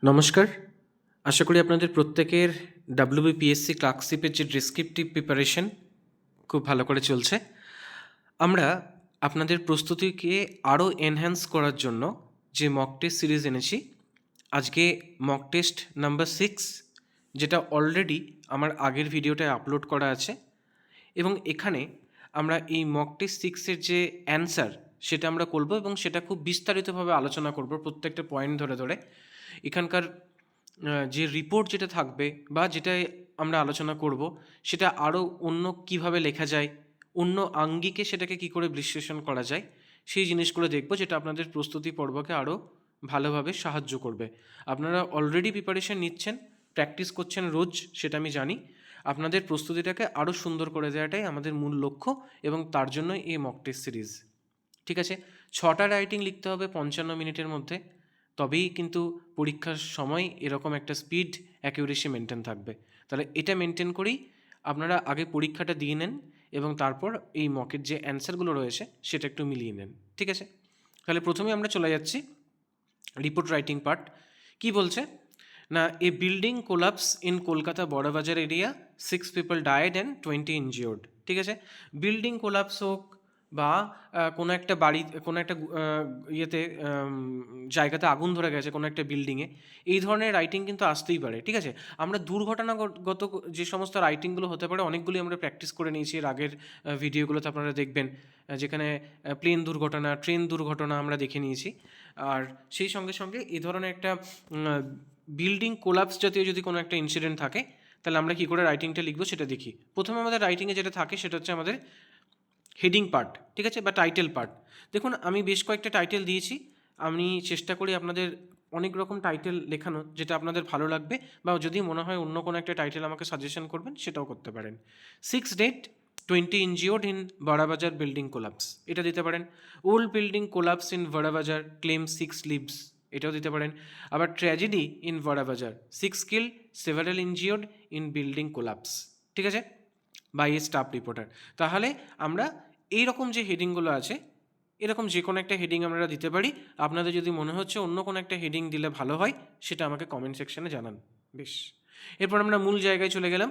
নমস্কার। আশা করি আপনাদের প্রত্যেকের WBPSC ক্লার্কশিপের যে ডেসক্রিপটিভ প্রিপারেশন খুব ভালো করে চলছে। আমরা আপনাদের প্রস্তুতিকে আরও এনহ্যান্স করার জন্য যে মক টেস্ট সিরিজ এনেছি, আজকে মক টেস্ট নাম্বার 6, যেটা অলরেডি আমার আগের ভিডিওটায় আপলোড করা আছে, এবং এখানে আমরা এই মক টেস্ট 6-এর যে অ্যান্সার সেটা আমরা করব এবং সেটা খুব বিস্তারিতভাবে আলোচনা করব প্রত্যেকটা পয়েন্ট ধরে ধরে। এখানকার যে রিপোর্ট যেটা থাকবে বা যেটাই আমরা আলোচনা করব সেটা আরও অন্য কিভাবে লেখা যায়, অন্য আঙ্গিকে সেটাকে কি করে বিশ্লেষণ করা যায়, সেই জিনিসগুলো দেখব, যেটা আপনাদের প্রস্তুতি পর্বকে আরও ভালোভাবে সাহায্য করবে। আপনারা অলরেডি প্রিপারেশন নিচ্ছেন, প্র্যাকটিস করছেন রোজ, সেটা আমি জানি। আপনাদের প্রস্তুতিটাকে আরও সুন্দর করে দেওয়াটাই আমাদের মূল লক্ষ্য, এবং তার জন্যই এই মক টেস্ট সিরিজ। ঠিক আছে, 6টা রাইটিং লিখতে হবে 55 মিনিটের মধ্যে, তবেই কিন্তু পরীক্ষার সময় এরকম একটা স্পিড অ্যাকিউরেসি মেনটেন থাকবে। তাহলে এটা মেনটেন করেই আপনারা আগে পরীক্ষাটা দিয়ে নেন এবং তারপর এই মকের যে অ্যান্সারগুলো রয়েছে সেটা একটু মিলিয়ে নেন। ঠিক আছে, তাহলে প্রথমে আমরা চলে যাচ্ছি রিপোর্ট রাইটিং পার্ট। কি বলছে না, a building collapse in Kolkata Burrabazar area, 6 people died and 20 injured. ঠিক আছে, বিল্ডিং কোলাপস হোক বা কোনো একটা বাড়ি, কোনো একটা ইয়েতে জায়গাতে আগুন ধরে গেছে কোনো একটা বিল্ডিংয়ে, এই ধরনের রাইটিং কিন্তু আসতেই পারে। ঠিক আছে, আমরা দুর্ঘটনাগত যে সমস্ত রাইটিংগুলো হতে পারে অনেকগুলি আমরা প্র্যাকটিস করে নিয়েছি এর আগের ভিডিওগুলোতে, আপনারা দেখবেন যেখানে প্লেন দুর্ঘটনা, ট্রেন দুর্ঘটনা আমরা দেখে নিয়েছি। আর সেই সঙ্গে সঙ্গে এই ধরনের একটা বিল্ডিং কোলাপস জাতীয় যদি কোনো একটা ইনসিডেন্ট থাকে, তাহলে আমরা কী করে রাইটিংটা লিখবো সেটা দেখি। প্রথমে আমাদের রাইটিংয়ে যেটা থাকে সেটা হচ্ছে আমাদের হেডিং পার্ট, ঠিক আছে, বা টাইটেল পার্ট। দেখুন, আমি বেশ কয়েকটা টাইটেল দিয়েছি, আমি চেষ্টা করি আপনাদের অনেক রকম টাইটেল লেখানো যেটা আপনাদের ভালো লাগবে, বা যদি মনে হয় অন্য কোনো একটা টাইটেল আমাকে সাজেশন করবেন সেটাও করতে পারেন। 6 dead 20 injured in Barabazar building collapse, এটা দিতে পারেন। Old building collapse in Barabazar, claim 6 lives, এটাও দিতে পারেন। আবার tragedy in Barabazar, 6 kill several injured in building collapse, ঠিক আছে, বাই এ স্টাফ রিপোর্টার। তাহলে আমরা এই রকম যে হেডিংগুলো আছে, এরকম যে কোনো একটা হেডিং আমরা দিতে পারি। আপনাদের যদি মনে হচ্ছে অন্য কোনো একটা হেডিং দিলে ভালো হয়, সেটা আমাকে কমেন্ট সেকশানে জানান। বেশ, এরপর আমরা মূল জায়গায় চলে গেলাম।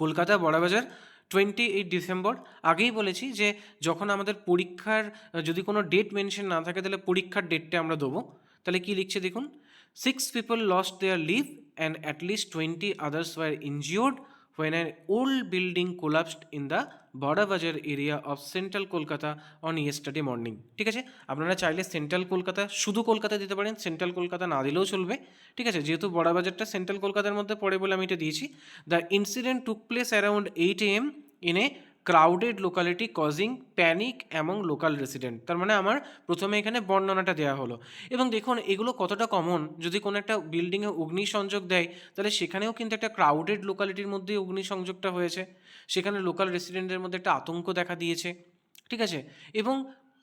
কলকাতা বড়বাজার 28 ডিসেম্বর। আগেই বলেছি যে যখন আমাদের পরীক্ষার যদি কোনো ডেট মেনশন না থাকে, তাহলে পরীক্ষার ডেটটা আমরা দেবো। তাহলে কী লিখছে দেখুন, 6 people lost their live and at least 20 others were injured when an old building collapsed in the Barabazar area of central Kolkata on yesterday morning. ঠিক আছে, আপনারা চাইলে সেন্ট্রাল কলকাতা, শুধু কলকাতা দিতে পারেন, সেন্ট্রাল কলকাতা না দিলেও চলবে। ঠিক আছে, যেহেতু বড়বাজারটা সেন্ট্রাল কলকাতার মধ্যে পড়ে বলে আমি এটা দিয়েছি। The incident took place around 8 AM in a crowded locality causing panic among local resident. তার মানে আমার প্রথমে এখানে বর্ণনাটা দেওয়া হলো, এবং দেখুন এগুলো কতটা কমন। যদি কোনো একটা বিল্ডিংয়ে অগ্নিসংযোগ দেয়, তাহলে সেখানেও কিন্তু একটা ক্রাউডেড লোকালিটির মধ্যেই অগ্নিসংযোগটা হয়েছে, সেখানে লোকাল রেসিডেন্টের মধ্যে একটা আতঙ্ক দেখা দিয়েছে। ঠিক আছে, এবং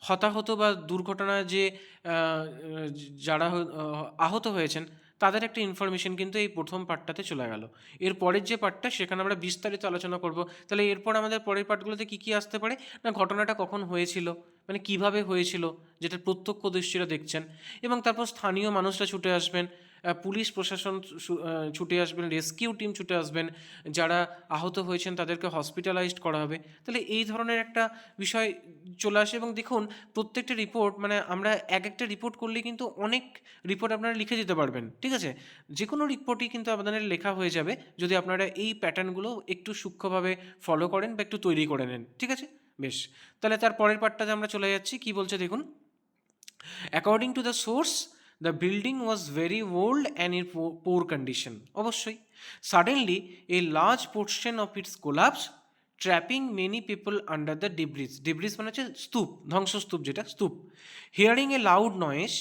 হতাহত বা দুর্ঘটনায় যে যারা আহত হয়েছেন তাদের একটা ইনফরমেশন কিন্তু এই প্রথম পার্টটাতে চলে গেল। এর পরের যে পার্টটা, সেখানে আমরা বিস্তারিত আলোচনা করব। তাহলে এরপর আমাদের পরের পার্টগুলোতে কী কী আসতে পারে না, ঘটনাটা কখন হয়েছিল, মানে কিভাবে হয়েছিল, যেটা প্রত্যক্ষদর্শীরা দেখছেন, এবং তারপর স্থানীয় মানুষরা ছুটে আসবেন, পুলিশ প্রশাসন ছুটে আসবেন, রেস্কিউ টিম ছুটে আসবেন, যারা আহত হয়েছেন তাদেরকে হসপিটালাইজড করা হবে। তাহলে এই ধরনের একটা বিষয় চলে আসে। এবং দেখুন, প্রত্যেকটা রিপোর্ট, মানে আমরা এক একটা রিপোর্ট করলে কিন্তু অনেক রিপোর্ট আপনারা লিখে দিতে পারবেন। ঠিক আছে, যে কোনো রিপোর্টই কিন্তু আপনাদের লেখা হয়ে যাবে যদি আপনারা এই প্যাটার্নগুলো একটু সূক্ষ্মভাবে ফলো করেন বা একটু তৈরি করে নেন। ঠিক আছে, বেশ, তাহলে তার পরের পার্টটাতে আমরা চলে যাচ্ছি। কি বলছে দেখুন, according to the source the building was very old and in poor condition. অবশ্যই, suddenly a large portion of its collapse trapping many people under the debris. Debris মানে হচ্ছে স্তূপ, ধ্বংসস্তূপ, যেটা স্তূপ। Hearing a loud noise,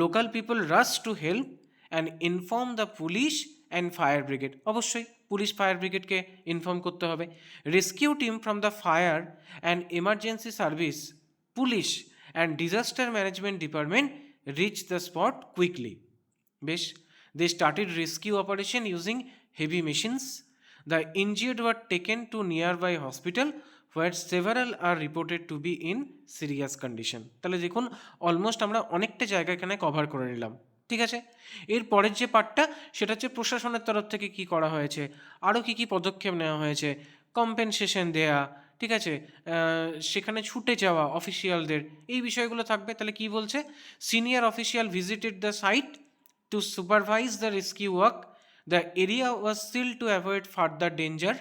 local people rush to help and inform the police and fire brigade. অবশ্যই police fire ব্রিগেডকে inform করতে হবে। Rescue team from the fire and emergency service, police and disaster management department reach the spot quickly. বেশ, they started rescue operation using heavy machines. The injured were taken to nearby hospital where several are reported to be in serious condition. তাহলে দেখুন, almost আমরা অনেকটা জায়গা এখানে cover করে নিলাম। ঠিক আছে? এর পরের যে পার্টটা সেটা হচ্ছে প্রশাসনের তরফ থেকে কি করা হয়েছে, আরও কি কি পদক্ষেপ নেওয়া হয়েছে, কম্পেনসেশন দেয়া, ঠিক আছে, সেখানে ছুটে যাওয়া অফিসিয়ালদের, এই বিষয়গুলো থাকবে। তাহলে কি বলছে, senior official visited the site to supervise the rescue work, the area was seal to avoid further danger,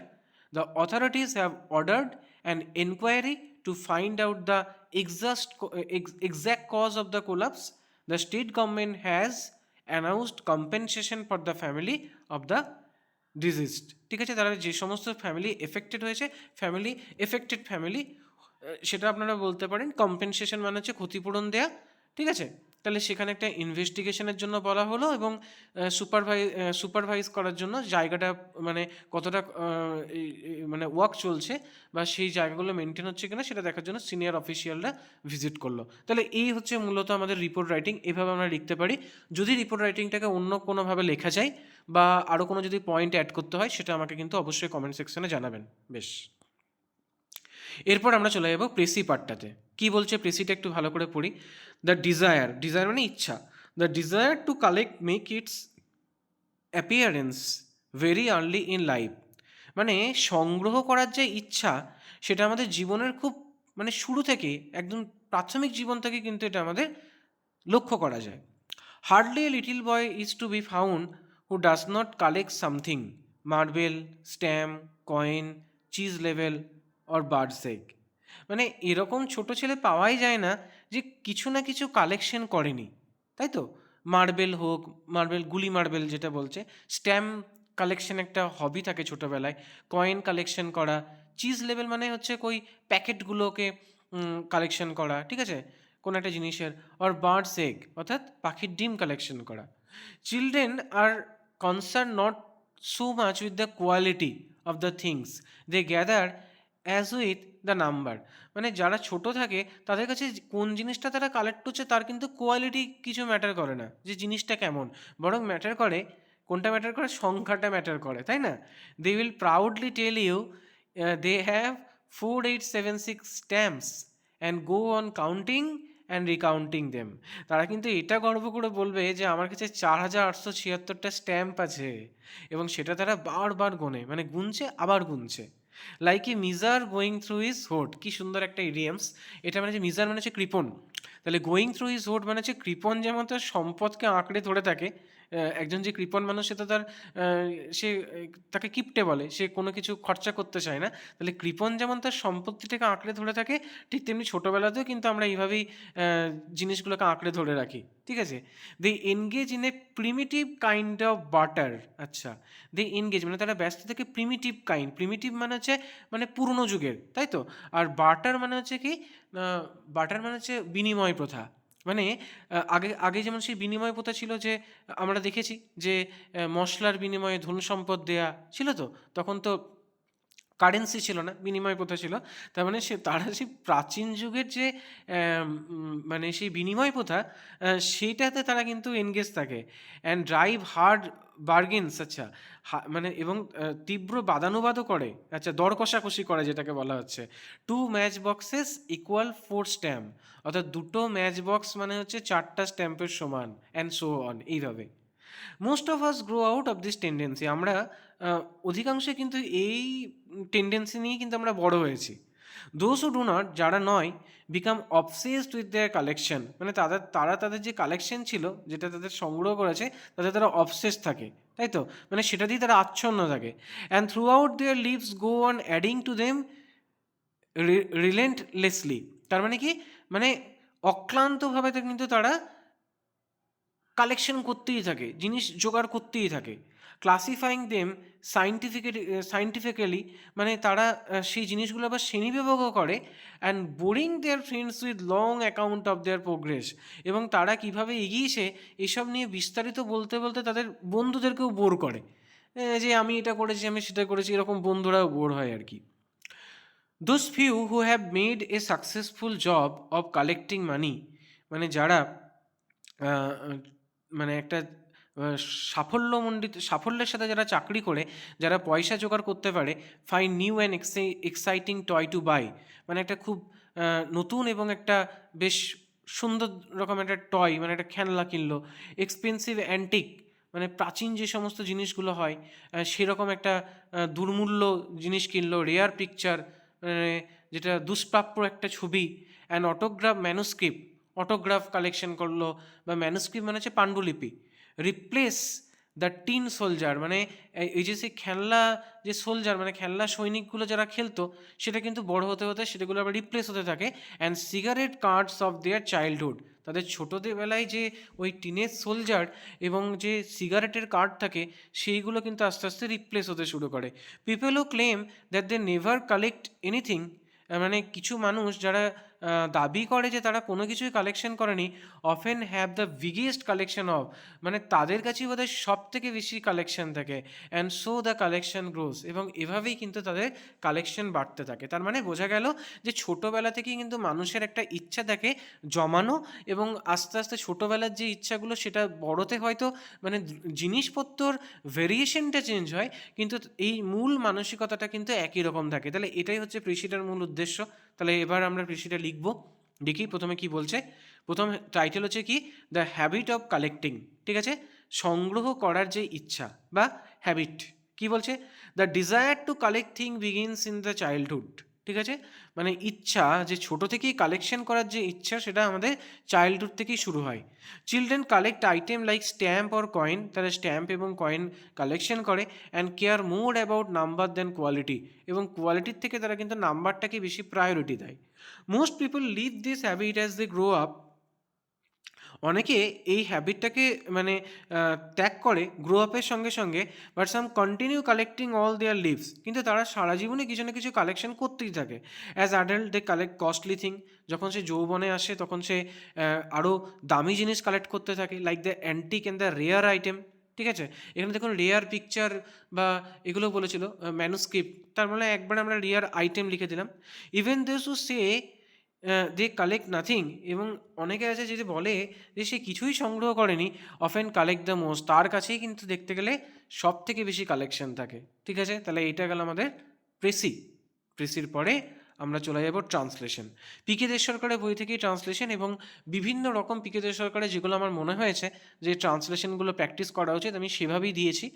the authorities have ordered an enquiry to find out the exact cause of the collapse. The state government has announced compensation for the family of the deceased. ঠিক আছে, তারা যে সমস্ত family affected হয়েছে, family সেটা আপনারা বলতে পারেন কম্পেনসেশন, মানে হচ্ছে ক্ষতিপূরণ দেয়া। ঠিক আছে, তাহলে সেখানে একটা ইনভেস্টিগেশনের জন্য বলা হলো এবং সুপারভাইজ করার জন্য জায়গাটা মানে কতটা মানে ওয়ার্ক চলছে বা সেই জায়গাগুলো মেনটেন হচ্ছে কিনা সেটা দেখার জন্য সিনিয়র অফিসিয়ালরা ভিজিট করলো। তাহলে এই হচ্ছে মূলত আমাদের রিপোর্ট রাইটিং। এভাবে আমরা লিখতে পারি। যদি রিপোর্ট রাইটিংটাকে অন্য কোনোভাবে লেখা যায় বা আরও কোনো যদি পয়েন্ট অ্যাড করতে হয়, সেটা আমাকে কিন্তু অবশ্যই কমেন্ট সেকশনে জানাবেন। বেশ, এরপর আমরা চলে যাবো প্রেসি পার্টটাতে। কি বলছে প্রেসিটা একটু ভালো করে পড়ি। দ্য ডিজায়ার মানে ইচ্ছা, the desire to collect make it's appearance very early in life, মানে সংগ্রহ করার যে ইচ্ছা সেটা আমাদের জীবনের খুব মানে শুরু থেকে, একদম প্রাথমিক জীবন থেকে কিন্তু এটা আমাদের লক্ষ্য করা যায়। Hardly a little boy is to be found who does not collect something, marble, stamp, coin, cheese লেভেল অর বার্ডস এগ, মানে এরকম ছোট ছেলে পাওয়াই যায় না যে কিছু না কিছু কালেকশন করেনি, তাই তো? গুলি মার্বেল যেটা বলছে, স্ট্যাম্প কালেকশন একটা হবি থাকে ছোটোবেলায়, কয়েন কালেকশন করা, চিজ লেভেল মানে হচ্ছে ওই প্যাকেটগুলোকে কালেকশন করা, ঠিক আছে, কোনো একটা জিনিসের, আর বার্ডস এগ অর্থাৎ পাখির ডিম কালেকশন করা। Children are concern not so much with the quality of the things they gather as with the number, মানে যারা ছোট থাকে তাদের কাছে কোন জিনিসটা তারা কালেক্ট করছে তার কিন্তু কোয়ালিটি কিছু ম্যাটার করে না, যে জিনিসটা কেমন, বরং ম্যাটার করে কোনটা ম্যাটার করে, সংখ্যাটা ম্যাটার করে, তাই না? They will proudly tell you they have 4876 stamps and go on counting and recounting them, তারা কিন্তু এটা গর্ব করে বলবে যে আমার কাছে 4876টা স্ট্যাম্প আছে, এবং সেটা তারা বারবার গোনে, মানে গুনছে আবার গুনছে। Like a miser going through his hoard, কি সুন্দর একটা ইডিয়ামস এটা, মানে যে মিজার মানে হচ্ছে কৃপণ, তাহলে গোয়িং থ্রু হিজ হোড মানে হচ্ছে কৃপণ যেমন তার সম্পদকে আঁকড়ে ধরে থাকে, একজন যে কৃপণ মানুষ সে তো তার সে তাকে কিপটে বলে, সে কোনো কিছু খরচা করতে চায় না, তাহলে কৃপণ যেমন তার সম্পত্তিটাকে আঁকড়ে ধরে থাকে, ঠিক তেমনি ছোটোবেলাতেও কিন্তু আমরা এইভাবেই জিনিসগুলোকে আঁকড়ে ধরে রাখি, ঠিক আছে। They engage in a primitive kind of barter, আচ্ছা, দে এনগেজ মানে তারা ব্যস্ত থাকে প্রিমিটিভ মানে হচ্ছে মানে পুরনো যুগের, তাই তো। আর বাটার মানে হচ্ছে কি, বাটার মানে হচ্ছে বিনিময় প্রথা, মানে আগে আগে যেমন সেই বিনিময় প্রথা ছিল যে আমরা দেখেছি যে মশলার বিনিময়ে ধন সম্পদ দেয়া ছিল, তো তখন তো কারেন্সি ছিল না, বিনিময় প্রথা ছিল। তার মানে তারা সেই প্রাচীন যুগের যে মানে সেই বিনিময় প্রথা, সেইটাতে তারা কিন্তু এনগেজ থাকে। অ্যান্ড ড্রাইভ হার্ড বার্গেন্স, আচ্ছা, মানে এবং তীব্র বাদানুবাদও করে, আচ্ছা, দর কষাকষি করে যেটাকে বলা হচ্ছে। 2 ম্যাচ বক্সেস ইকুয়াল 4 স্ট্যাম্প, অর্থাৎ 2টো ম্যাচ বক্স মানে হচ্ছে 4টা স্ট্যাম্পের সমান, অ্যান্ড সো অন, এইভাবে। Most of us grow out of this tendency, আমরা অধিকাংশে কিন্তু এই টেন্ডেন্সি নিয়েই কিন্তু আমরা বড় হয়েছি। দোজ হু ডু নট, যারা নয়, become obsessed with their collection, মানে তাদের যে কালেকশন ছিল, যেটা তাদের সংগ্রহ করেছে, তাতে তারা অবসেস থাকে, তাই তো, মানে সেটা দিয়ে তারা আচ্ছন্ন থাকে। And throughout their lives go on adding to them relentlessly, তার মানে কি, মানে অক্লান্তভাবে কিন্তু তারা কালেকশন করতেই থাকে, জিনিস জোগাড় করতেই থাকে। ক্লাসিফাইং দেম সাইন্টিফিক্যালি, মানে তারা সেই জিনিসগুলো আবার শ্রেণীবিভাগও করে। And boring their friends with long account of their progress, এবং তারা কীভাবে এগিয়েছে এসব নিয়ে বিস্তারিত বলতে বলতে তাদের বন্ধুদেরকেও বোর করে, যে আমি এটা করেছি, আমি সেটা করেছি, এরকম বন্ধুরাও বোর হয় আর কি। Those few who have made a successful job of collecting money, মানে যারা মানে একটা সাফল্যের সাথে যারা চাকরি করে, যারা পয়সা জোগাড় করতে পারে, fine new and exciting toy to buy, মানে একটা খুব নতুন এবং একটা বেশ সুন্দর রকম একটা টয় মানে একটা খেলনা কিনলো, এক্সপেন্সিভ অ্যান্টিক মানে প্রাচীন যে সমস্ত জিনিসগুলো হয় সেরকম একটা দুর্মূল্য জিনিস কিনলো, রেয়ার পিকচার মানে যেটা দুষ্প্রাপ্য একটা ছবি, and autograph manuscript, autograph collection করলো, বা ম্যানুস্ক্রিপ্ট মানে হচ্ছে পাণ্ডুলিপি, রিপ্লেস দ্য টিন সোলজার মানে এই যে সেই খেলনা যে সোলজার মানে খেলনা সৈনিকগুলো যারা খেলতো সেটা কিন্তু বড় হতে হতে সেটাগুলো আবার রিপ্লেস হতে থাকে, and cigarette cards of their childhood, তাদের ছোটোদের বেলায় যে ওই টিনের সোলজার এবং যে সিগারেটের কার্ড থাকে সেইগুলো কিন্তু আস্তে আস্তে রিপ্লেস হতে শুরু করে। People who claim that they never collect anything, মানে কিছু মানুষ যারা দাবি করে যে তারা কোনো কিছুই কালেকশন করেনি, often have the biggest collection of, মানে তাদের কাছেই বোধহয় সব থেকে বেশি কালেকশন থাকে, and so the collection gross, এবং এভাবেই কিন্তু তাদের কালেকশন বাড়তে থাকে। তার মানে বোঝা গেল যে ছোটোবেলা থেকেই কিন্তু মানুষের একটা ইচ্ছা থাকে জমানো, এবং আস্তে আস্তে ছোটোবেলার যে ইচ্ছাগুলো সেটা বড়তে হয়তো মানে জিনিসপত্রর ভেরিয়েশনটা চেঞ্জ হয়, কিন্তু এই মূল মানসিকতাটা কিন্তু একই রকম থাকে। তাহলে এটাই হচ্ছে কৃষিটার মূল উদ্দেশ্য। তাহলে এবার আমরা কৃষিটা লিখব, দেখি প্রথমে কি বলছে। প্রথম টাইটেল হচ্ছে কি, দ্য হ্যাবিট অফ কালেক্টিং, ঠিক আছে, সংগ্রহ করার যে ইচ্ছা বা হ্যাবিট। কি বলছে, the desire to collect thing begins in the childhood, ঠিক আছে, মানে ইচ্ছা যে ছোট থেকেই কালেকশন করার যে ইচ্ছা সেটা আমাদের চাইল্ডহুড থেকেই শুরু হয়। Children collect item like stamp or coin, তারা স্ট্যাম্প এবং কয়েন কালেকশন করে, and care more about number than quality, এবং কোয়ালিটির থেকে তারা কিন্তু নাম্বারটাকে বেশি প্রায়োরিটি দেয়। Most people leave this habit as they grow up, অনেকে এই হ্যাবিটটাকে মানে ত্যাগ করে গ্রো আপের সঙ্গে সঙ্গে, but some continue collecting all their lives, কিন্তু তারা সারা জীবনে কিছু না কিছু কালেকশন করতেই থাকে। As adult they collect costly thing, যখন সে যৌবনে আসে তখন সে আরও দামি জিনিস কালেক্ট করতে থাকে, like the antique and the rare item, ঠিক আছে, এখানে দেখুন রেয়ার পিকচার বা এগুলো বলেছিল ম্যানুস্ক্রিপ্ট, তার মানে একবার আমরা রেয়ার আইটেম লিখে দিলাম। Even those who say they collect nothing, এবং অনেকে আছে যদি বলে যে সে কিছুই সংগ্রহ করেনি, অফেন কালেক্ট দ্য মোস্ট, তার কাছেই কিন্তু দেখতে গেলে সব থেকে বেশি কালেকশন থাকে। ঠিক আছে, তাহলে এইটা গেল আমাদের প্রেসি। প্রেসির পরে আমরা চলে যাব ট্রান্সলেশন। পিকে দেশ সরকারের বই থেকেই ট্রান্সলেশন, এবং বিভিন্ন রকম পিকে দেশ সরকারের যেগুলো আমার মনে হয়েছে যে ট্রান্সলেশনগুলো প্র্যাকটিস করা উচিত আমি সেভাবেই দিয়েছি,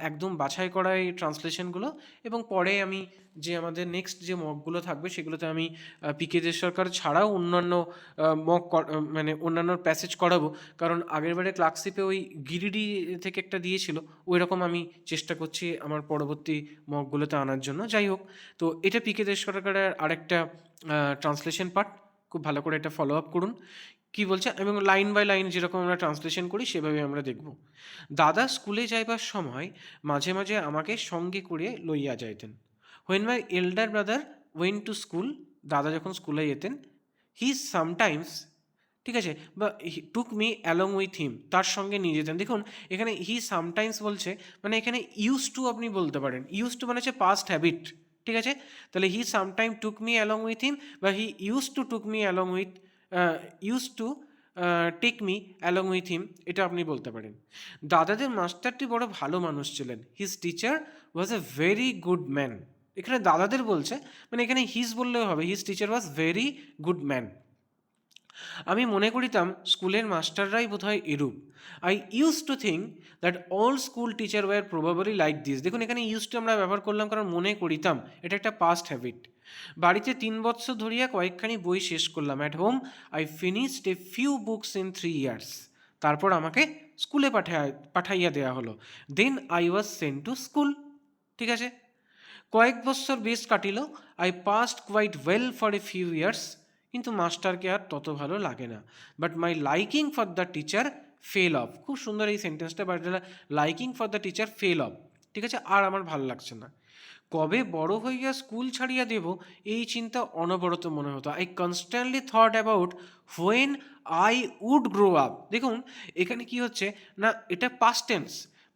একদম বাছাই করা এই ট্রান্সলেশনগুলো। এবং পরে আমি যে আমাদের নেক্সট যে মকগুলো থাকবে সেগুলোতে আমি পিকে দেশ সরকার ছাড়াও অন্যান্য মক মানে অন্যান্য প্যাসেজ করাবো, কারণ আগেরবারে ক্লার্কশিপে ওই গিরিডি থেকে একটা দিয়েছিল, ওই রকম আমি চেষ্টা করছি আমার পরবর্তী মকগুলোতে আনার জন্য। যাই হোক, তো এটা পিকে দেশ সরকারের আরেকটা ট্রান্সলেশন পার্ট, খুব ভালো করে এটা ফলো আপ করুন কী বলছে, এবং লাইন বাই লাইন যেরকম আমরা ট্রান্সলেশন করি সেভাবে আমরা দেখব। দাদা স্কুলে যাইবার সময় মাঝে মাঝে আমাকে সঙ্গে করে লইয়া যাইতেন। When my elder brother went to school, দাদা যখন স্কুলে যেতেন, হি সামটাইমস, ঠিক আছে, বা took me along with him, তার সঙ্গে নিয়ে যেতেন। দেখুন এখানে হি সামটাইমস বলছে, মানে এখানে ইউজ টু আপনি বলতে পারেন, ইউজ টু মানে হচ্ছে পাস্ট হ্যাবিট, ঠিক আছে, তাহলে he sometime took me along with him, বা he use to took me along with, use to take me along with him, এটা আপনি বলতে পারেন। দাদাদের মাস্টারটি বড় ভালো মানুষ ছিলেন, his teacher was a very good man. এখানে দাদাদের বলছে, মানে এখানে হিজ বললেও হবে, his teacher was very good man. আমি মনে করিতাম স্কুলের মাস্টাররাই বোধহয় এরূপ। I use to think that all school teacher were probably like this. দেখুন এখানে ইউজ টু আমরা ব্যবহার করলাম কারণ মনে করিতাম, এটা একটা পাস্ট হ্যাবিট। বাড়িতে 3 বছর ধরিয়া কয়েকখানি বই শেষ করলাম। At home I finished a few books in 3 years. তারপর আমাকে স্কুলে পাঠাইয়া দেওয়া হলো। Then I was sent to school, ঠিক আছে। কয়েক বছর বেশ কাটিল। I passed quite well for a few years, কিন্তু মাস্টারকে আর তত ভালো লাগে না। But my liking for the teacher fell off, খুব সুন্দর এই সেন্টেন্সটা, but liking for the teacher fell off, ঠিক আছে, আর আমার ভালো লাগছে না। কবে বড় হইয়া স্কুল ছাড়িয়া দেব এই চিন্তা অনবরত মনে হতো। I constantly thought about when I would grow up. দেখুন এখানে কি হচ্ছে না, এটা পাস্ট টেন্স,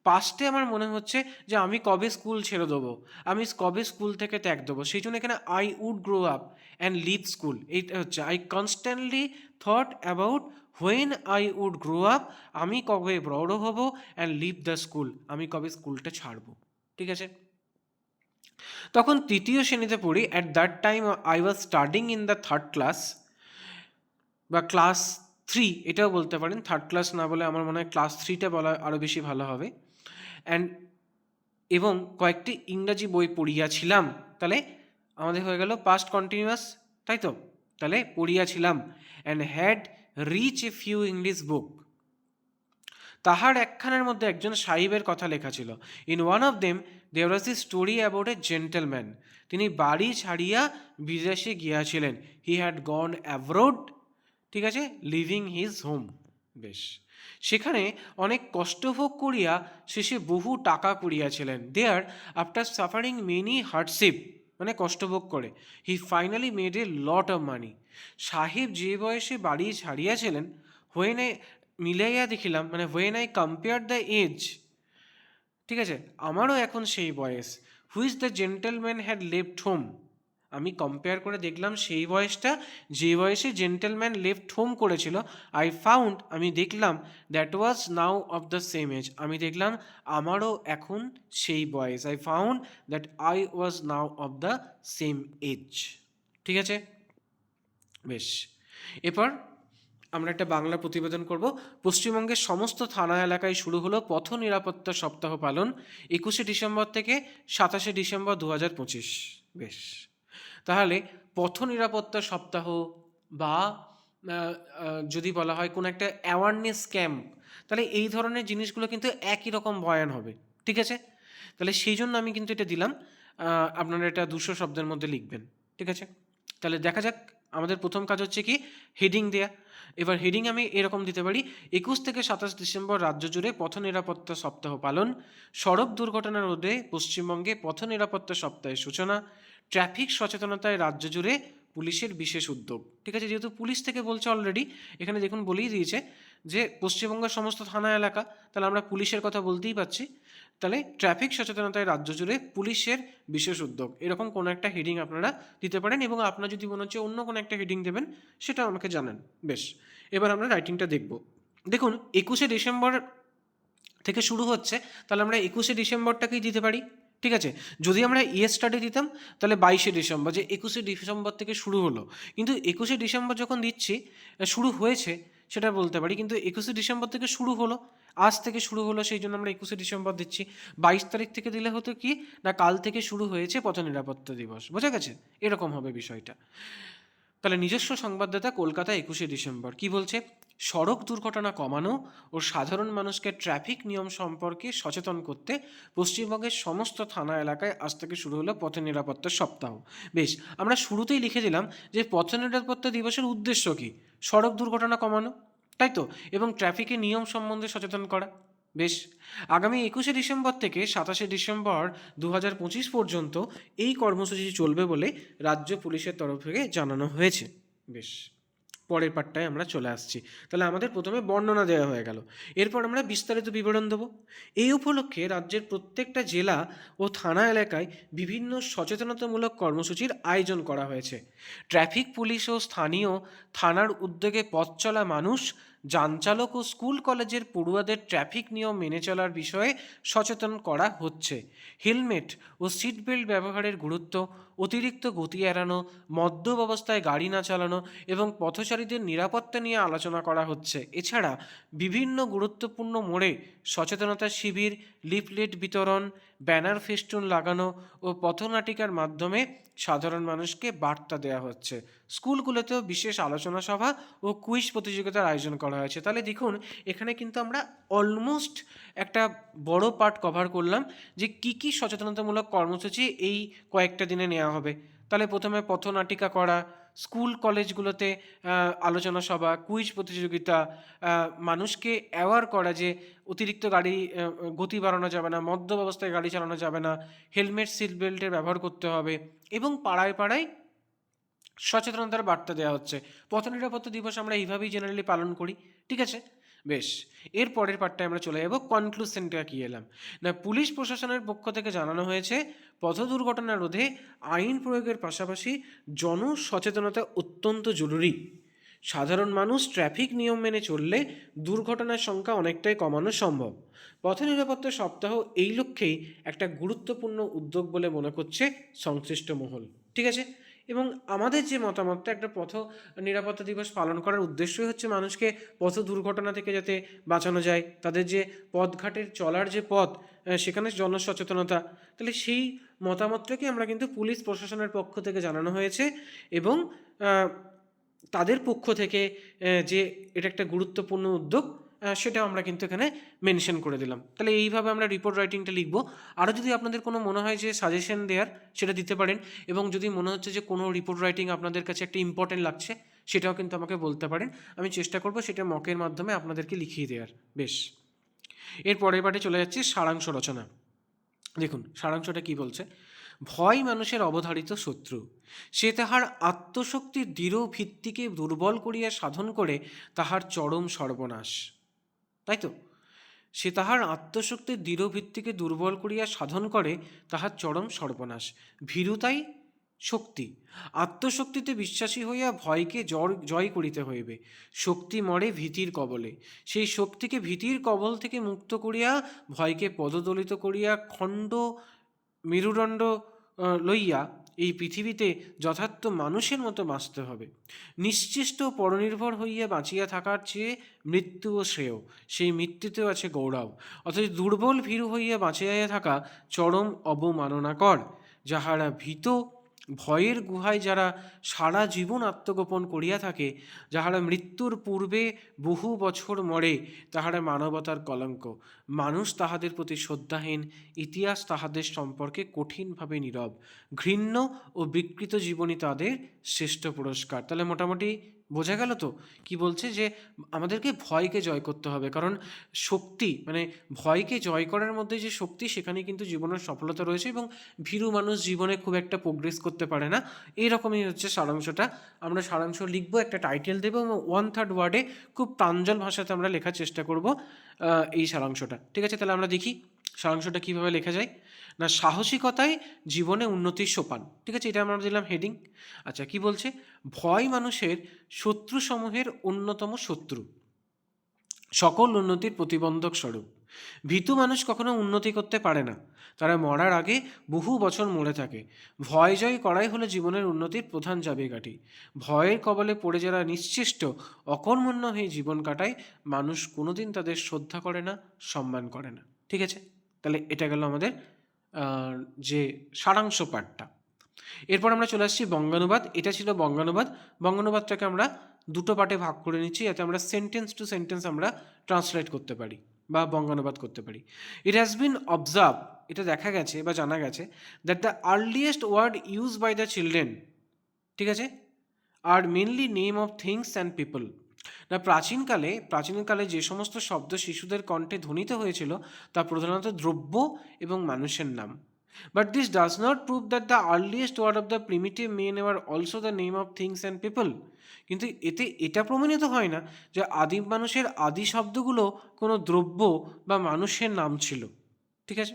পাস্টে আমার মনে হচ্ছে যে আমি কবে স্কুল ছেড়ে দেবো, আমি কবে স্কুল থেকে ত্যাগ দেবো, সেই জন্য এখানে I would grow up and leave school, এইটা হচ্ছে I constantly thought about when I would grow up, আমি কবে বড় হব, অ্যান্ড লিভ দ্য স্কুল, আমি কবে স্কুলটা ছাড়বো, ঠিক আছে। তখন তৃতীয় শ্রেণীতে পড়ি। At that time I was studying in the 3rd class, বা ক্লাস 3 এটাও বলতে পারেন, থার্ড ক্লাস না বলে আমার মনে হয় ক্লাস 3টা বলা আরও বেশি ভালো হবে। অ্যান্ড এবং কয়েকটি ইংরাজি বই পড়িয়াছিলাম, তাহলে আমাদের হয়ে গেল পাস্ট কন্টিনিউয়াস, তাই তো? তাহলে পড়িয়াছিলাম। And had reach a few English book, তাহার একখানের মধ্যে একজন সাহিবের কথা লেখা ছিল। In one of them there was the story about a gentleman, তিনি বাড়ি ছাড়িয়া বিদেশে গিয়াছিলেন। হি হ্যাড গন অ্যাব্রোড, ঠিক আছে, লিভিং হিজ হোম। বেশ, সেখানে অনেক কষ্টভোগ করিয়া শেষে বহু টাকা করিয়াছিলেন। Thereafter suffering many hardship, মানে কষ্টভোগ করে, he finally made a lot of money. সাহেব যে বয়সে বাড়ি ছাড়িয়াছিলেন, হোয়েন এ মিলাইয়া দেখিলাম, মানে when I compare the age, ঠিক আছে, আমারও এখন সেই বয়স। Which the gentleman had left home, আমি কম্পেয়ার করে দেখলাম সেই বয়সটা যে বয়সে জেন্টেলম্যান লেফট হোম করেছিল। আই ফাউন্ড, আমি দেখলাম, that was now of the same age, আমি দেখলাম আমারও এখন সেই বয়স। I found that I was now of the same age, ঠিক আছে। বেশ, এরপর আমরা একটা বাংলা প্রতিবেদন করব। পশ্চিমবঙ্গের সমস্ত থানা এলাকায় শুরু হলো পথ নিরাপত্তা সপ্তাহ পালন 21শে ডিসেম্বর থেকে 27শে ডিসেম্বর 2025। বেশ, তাহলে পথ নিরাপত্তা সপ্তাহ বা যদি বলা হয় কোনো একটা অ্যাওয়ারনেস ক্যাম্প, তাহলে এই ধরনের জিনিসগুলো কিন্তু একই রকম বয়ান হবে, ঠিক আছে। তাহলে সেই জন্য আমি কিন্তু এটা দিলাম, আপনারা এটা 200 শব্দের মধ্যে লিখবেন, ঠিক আছে। তাহলে দেখা যাক, আমাদের প্রথম কাজ হচ্ছে কি, হেডিং দেয়া। এবার হেডিং আমি এরকম দিতে পারি, 21 থেকে 27 ডিসেম্বর রাজ্য জুড়ে পথ নিরাপত্তা সপ্তাহ পালন, সড়ক দুর্ঘটনা রোধে পশ্চিমবঙ্গে পথ নিরাপত্তা সপ্তাহের সূচনা, ট্রাফিক সচেতনতায় রাজ্য জুড়ে পুলিশের বিশেষ উদ্যোগ, ঠিক আছে। যেহেতু পুলিশ থেকে বলছে অলরেডি, এখানে দেখুন বলেই দিয়েছে যে পশ্চিমবঙ্গের সমস্ত থানা এলাকা, তাহলে আমরা পুলিশের কথা বলতেই পারছি। তাহলে ট্রাফিক সচেতনতায় রাজ্য জুড়ে পুলিশের বিশেষ উদ্যোগ, এরকম কোনো একটা হেডিং আপনারা দিতে পারেন। এবং আপনার যদি মনে হচ্ছে অন্য কোনো একটা হেডিং দেবেন, সেটা আমাকে জানান। বেশ, এবার আমরা রাইটিংটা দেখব। দেখুন, 21শে ডিসেম্বর থেকে শুরু হচ্ছে, তাহলে আমরা 21শে ডিসেম্বরটাকেই দিতে পারি, ঠিক আছে। যদি আমরা স্টাডি দিতাম, তাহলে 22শে ডিসেম্বর, যে 21শে ডিসেম্বর থেকে শুরু হলো। কিন্তু 21শে ডিসেম্বর যখন দিচ্ছি, শুরু হয়েছে সেটা বলতে পারি, কিন্তু 21শে ডিসেম্বর থেকে শুরু হলো, আজ থেকে শুরু হলো, সেই জন্য আমরা 21শে ডিসেম্বর দিচ্ছি। 22 তারিখ থেকে দিলে হতো কি না, কাল থেকে শুরু হয়েছে পথ নিরাপত্তা দিবস, বোঝা গেছে, এরকম হবে বিষয়টা। তাহলে নিজস্ব সংবাদদাতা কলকাতা 21শে ডিসেম্বর কি বলছে, সড়ক দুর্ঘটনা কমানো ও সাধারণ মানুষকে ট্রাফিক নিয়ম সম্পর্কে সচেতন করতে পশ্চিমবঙ্গের সমস্ত থানা এলাকায় আজ থেকে শুরু হলো পথ নিরাপত্তা সপ্তাহ। বেশ, আমরা শুরুতেই লিখে দিলাম যে পথ নিরাপত্তা দিবসের উদ্দেশ্য কি, সড়ক দুর্ঘটনা কমানো, তাই তো, এবং ট্রাফিকের নিয়ম সম্বন্ধে সচেতন করা। বেশ, আগামী 21শে ডিসেম্বর থেকে 27শে ডিসেম্বর 2025 পর্যন্ত এই কর্মসূচি চলবে বলে রাজ্য পুলিশের তরফ থেকে জানানো হয়েছে। বেশ, পরের পার্টটায় আমরা চলে আসছি। তাহলে আমাদের প্রথমে বর্ণনা দেওয়া হয়ে গেল, এরপর আমরা বিস্তারিত বিবরণ দেবো। এই উপলক্ষে রাজ্যের প্রত্যেকটা জেলা ও থানা এলাকায় বিভিন্ন সচেতনতামূলক কর্মসূচির আয়োজন করা হয়েছে। ট্রাফিক পুলিশ ও স্থানীয় থানার উদ্যোগে পথ চলা মানুষ, যানচালক ও স্কুল কলেজের পড়ুয়াদের ট্রাফিক নিয়ম মেনে চলার বিষয়ে সচেতন করা হচ্ছে। হেলমেট ও সিট বেল্ট ব্যবহারের গুরুত্ব, অতিরিক্ত গতি এড়ানো, মদ্যপ অবস্থায় গাড়ি না চালানো এবং পথচারীদের নিরাপত্তা নিয়ে আলোচনা করা হচ্ছে। এছাড়া বিভিন্ন গুরুত্বপূর্ণ মোড়ে সচেতনতা শিবির, লিফলেট বিতরণ, ব্যানার ফেস্টুন লাগানো ও পথনাটিকার মাধ্যমে সাধারণ মানুষকে বার্তা দেওয়া হচ্ছে। স্কুলগুলোতেও বিশেষ আলোচনা সভা ও কুইজ প্রতিযোগিতার আয়োজন করা হয়েছে। তাহলে দেখুন, এখানে কিন্তু আমরা অলমোস্ট একটা বড় পার্ট কভার করলাম যে কী কী সচেতনতামূলক কর্মসূচি এই কয়েকটা দিনে নেওয়া হবে। তাহলে প্রথমে পথনাটিকা করা, স্কুল কলেজগুলোতে আলোচনা সভা, কুইজ প্রতিযোগিতা, মানুষকে অ্যাওয়ার করা যে অতিরিক্ত গাড়ি গতি বাড়ানো যাবে না, মদ্যপ অবস্থায় গাড়ি চালানো যাবে না, হেলমেট সিট বেল্টের ব্যবহার করতে হবে, এবং পাড়ায় পাড়ায় সচেতনতার বার্তা দেওয়া হচ্ছে। পথ নিরাপত্তা দিবস আমরা এইভাবেই জেনারেলি পালন করি, ঠিক আছে। বেশ, এর পরের পার্টটায় আমরা চলে যাব, কনক্লুশনটা কি এলাম না, পুলিশ প্রশাসনের পক্ষ থেকে জানানো হয়েছে পথ দুর্ঘটনা রোধে আইন প্রয়োগের পাশাপাশি জন সচেতনতা অত্যন্ত জরুরি। সাধারণ মানুষ ট্রাফিক নিয়ম মেনে চললে দুর্ঘটনার সংখ্যা অনেকটাই কমানো সম্ভব। পথ নিরাপত্তা সপ্তাহ এই লক্ষ্যেই একটা গুরুত্বপূর্ণ উদ্যোগ বলে মনে করছে সংশ্লিষ্ট মহল, ঠিক আছে। এবং আমাদের যে মতামতটা, একটা পথ নিরাপত্তা দিবস পালন করার উদ্দেশ্যই হচ্ছে মানুষকে পথ দুর্ঘটনা থেকে যাতে বাঁচানো যায়, তাদের যে পথঘাটের চলার যে পথ, সেখানে জনসচেতনতা। তাহলে সেই মতামতটাকে আমরা কিন্তু পুলিশ প্রশাসনের পক্ষ থেকে জানানো হয়েছে, এবং তাদের পক্ষ থেকে যে এটা একটা গুরুত্বপূর্ণ উদ্যোগ, সেটাও আমরা কিন্তু এখানে মেনশন করে দিলাম। তাহলে এইভাবে আমরা রিপোর্ট রাইটিংটা লিখবো। আরও যদি আপনাদের কোনো মনে হয় যে সাজেশন দেওয়ার, সেটা দিতে পারেন, এবং যদি মনে হচ্ছে যে কোনো রিপোর্ট রাইটিং আপনাদের কাছে একটা ইম্পর্টেন্ট লাগছে, সেটাও কিন্তু আমাকে বলতে পারেন। আমি চেষ্টা করব সেটা মকের মাধ্যমে আপনাদেরকে লিখিয়ে দেওয়ার। বেশ, এর পরের পার্টে চলে যাচ্ছে সারাংশ রচনা। দেখুন সারাংশটা কি বলছে। ভয় মানুষের অবধারিত শত্রু, সে তাহার আত্মশক্তির দৃঢ় ভিত্তিকে দুর্বল করিয়া সাধন করে তাহার চরম সর্বনাশ। তাই তো, সে তাহার আত্মশক্তির দৃঢ় ভিত্তিকে দুর্বল করিয়া সাধন করে তাহার চরম সর্বনাশ। ভীরুতাই শক্তি, আত্মশক্তিতে বিশ্বাসী হইয়া ভয়কে জয় করিতে হইবে। শক্তি মরে ভীতির কবলে, সেই শক্তিকে ভীতির কবল থেকে মুক্ত করিয়া ভয়কে পদদলিত করিয়া খণ্ড মেরুদণ্ড লইয়া এই পৃথিবীতে যথার্থ মানুষের মতো বাঁচতে হবে। নিশ্চেষ্ট পরনির্ভর হইয়া বাঁচিয়া থাকার চেয়ে মৃত্যুও শ্রেয়, সেই মৃত্যুতেও আছে গৌরব। অথচ দুর্বল ভীরু হইয়া বাঁচিয়া থাকা চরম অবমাননাকর। যাহারা ভীত ভয়ের গুহায় যারা সারা জীবন আত্মগোপন করিয়া থাকে, যাহারা মৃত্যুর পূর্বে বহু বছর মরে, তাহারা মানবতার কলঙ্ক। মানুষ তাহাদের প্রতি শ্রদ্ধাহীন, ইতিহাস তাহাদের সম্পর্কে কঠিনভাবে নীরব। ঘৃণ্য ও বিকৃত জীবনই তাদের শ্রেষ্ঠ পুরস্কার। তাহলে মোটামুটি বোঝা গেল তো কি বলছে, যে আমাদেরকে ভয়কে জয় করতে হবে, কারণ শক্তি মানে ভয়কে জয় করার মধ্যে যে শক্তি, সেখানে কিন্তু জীবনের সফলতা রয়েছে, এবং ভীরু মানুষ জীবনে খুব একটা প্রোগ্রেস করতে পারে না। এইরকমই হচ্ছে সারাংশটা। আমরা সারাংশ লিখবো, একটা টাইটেল দেবো, এবং 1/3 ওয়ার্ডে খুব প্রাঞ্জল ভাষাতে আমরা লেখার চেষ্টা করব এই সারাংশটা। ঠিক আছে, তাহলে আমরা দেখি সারাংশটা কীভাবে লেখা যায়। না, সাহসিকতাই জীবনে উন্নতির সোপান। ঠিক আছে, এটা আমরা দিলাম হেডিং। আচ্ছা, কি বলছে, ভয় মানুষের শত্রুসমূহের অন্যতম শত্রু, সকল উন্নতির প্রতিবন্ধক স্বরূপ। ভীতু মানুষ কখনো উন্নতি করতে পারে না, তারা মরার আগে বহু বছর মরে থাকে। ভয় জয় করাই হলো জীবনের উন্নতির প্রধান চাবিকাঠি। ভয়ের কবলে পড়ে যারা নিশ্চেষ্ট অকর্মণ্য হয়ে জীবন কাটায়, মানুষ কোনোদিন তাদের শ্রদ্ধা করে না, সম্মান করে না। ঠিক আছে, তাহলে এটা গেল আমাদের যে সারাংশ পাঠটা। এরপর আমরা চলে আসছি বঙ্গানুবাদ। এটা ছিল বঙ্গানুবাদ। বঙ্গানুবাদটাকে আমরা দুটো পার্টে ভাগ করে নিচ্ছি, যাতে আমরা সেন্টেন্স টু সেন্টেন্স আমরা ট্রান্সলেট করতে পারি বা বঙ্গানুবাদ করতে পারি। ইট হ্যাজ বিন অবজার্ভ, এটা দেখা গেছে বা জানা গেছে, that the earliest word use by the children, ঠিক আছে, আর mainly name of things and people. না, প্রাচীনকালে যে সমস্ত শব্দ শিশুদের কণ্ঠে ধ্বনিত হয়েছিল, তা প্রধানত দ্রব্য এবং মানুষের নাম। But this does not prove that the earliest word of the primitive men were also the name of things and people. কিন্তু এতে এটা প্রমাণিত হয় না যে আদিম মানুষের আদি শব্দগুলো কোনো দ্রব্য বা মানুষের নাম ছিল। ঠিক আছে,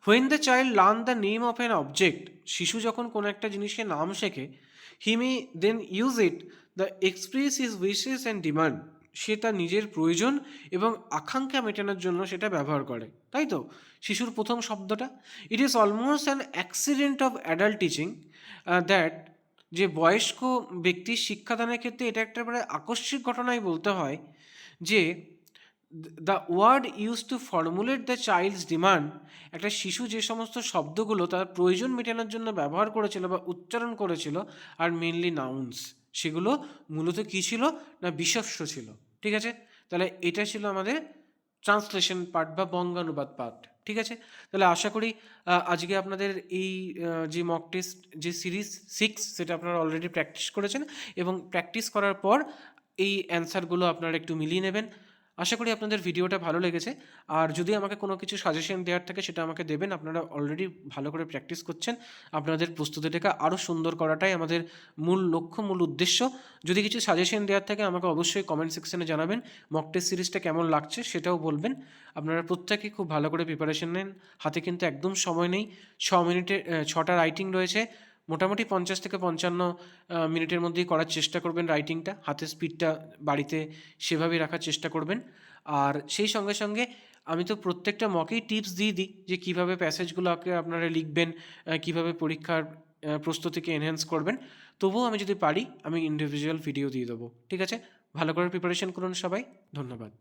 when the child learn the name of an object, শিশু যখন কোনো একটা জিনিসের নাম শেখে, he may then use it the express his wishes and demand, সে তার নিজের প্রয়োজন এবং আকাঙ্ক্ষা মেটানোর জন্য সেটা ব্যবহার করে। তাই তো, শিশুর প্রথম শব্দটা, it is almost an accident of adult teaching that, যে বয়স্ক ব্যক্তির শিক্ষাদানের ক্ষেত্রে এটা একটা প্রায় আকস্মিক ঘটনাই বলতে হয়, যে the word use to formulate the child's demand, একটা শিশু যে সমস্ত শব্দগুলো তার প্রয়োজন মেটানোর জন্য ব্যবহার করেছিল বা উচ্চারণ করেছিল, আর মেনলি নাউন্স, সেগুলো মূলত কী ছিল না, বিশেষ্য ছিল। ঠিক আছে, তাহলে এটা ছিল আমাদের ট্রান্সলেশন পার্ট বা বঙ্গানুবাদ পার্ট। ঠিক আছে, তাহলে আশা করি আজকে আপনাদের এই যে মক টেস্ট যে সিরিজ 6, সেটা আপনারা অলরেডি প্র্যাকটিস করেছেন, এবং প্র্যাকটিস করার পর এই অ্যান্সারগুলো আপনারা একটু মিলিয়ে নেবেন। আশা করি আপনাদের ভিডিওটা ভালো লেগেছে। আর যদি আমাকে কোনো কিছু সাজেশন দেওয়ার থাকে, সেটা আমাকে দেবেন। আপনারা অলরেডি ভালো করে প্র্যাকটিস করছেন, আপনাদের প্রস্তুতিটাকে আরও সুন্দর করাটাই আমাদের মূল লক্ষ্য, মূল উদ্দেশ্য। যদি কিছু সাজেশন দেওয়ার থাকে আমাকে অবশ্যই কমেন্ট সেকশনে জানাবেন। মক টেস্ট সিরিজটা কেমন লাগছে সেটাও বলবেন। আপনারা প্রত্যেকে খুব ভালো করে প্রিপারেশন নেন, হাতে কিন্তু একদম সময় নেই। 6 মিনিটে 6টা রাইটিং রয়েছে, মোটামুটি 50 থেকে 55 মিনিটের মধ্যেই করার চেষ্টা করবেন রাইটিংটা। হাতের স্পিডটা বাড়িতে সেভাবেই রাখার চেষ্টা করবেন। আর সেই সঙ্গে সঙ্গে আমি তো প্রত্যেকটা মকেই টিপস দিয়ে দিই যে কীভাবে প্যাসেজগুলোকে আপনারা লিখবেন, কীভাবে পরীক্ষার প্রস্তুতিকে এনহ্যান্স করবেন। তবুও আমি যদি পারি আমি ইন্ডিভিজুয়াল ভিডিও দিয়ে দেবো। ঠিক আছে? ভালো করে প্রিপারেশন করুন সবাই। ধন্যবাদ।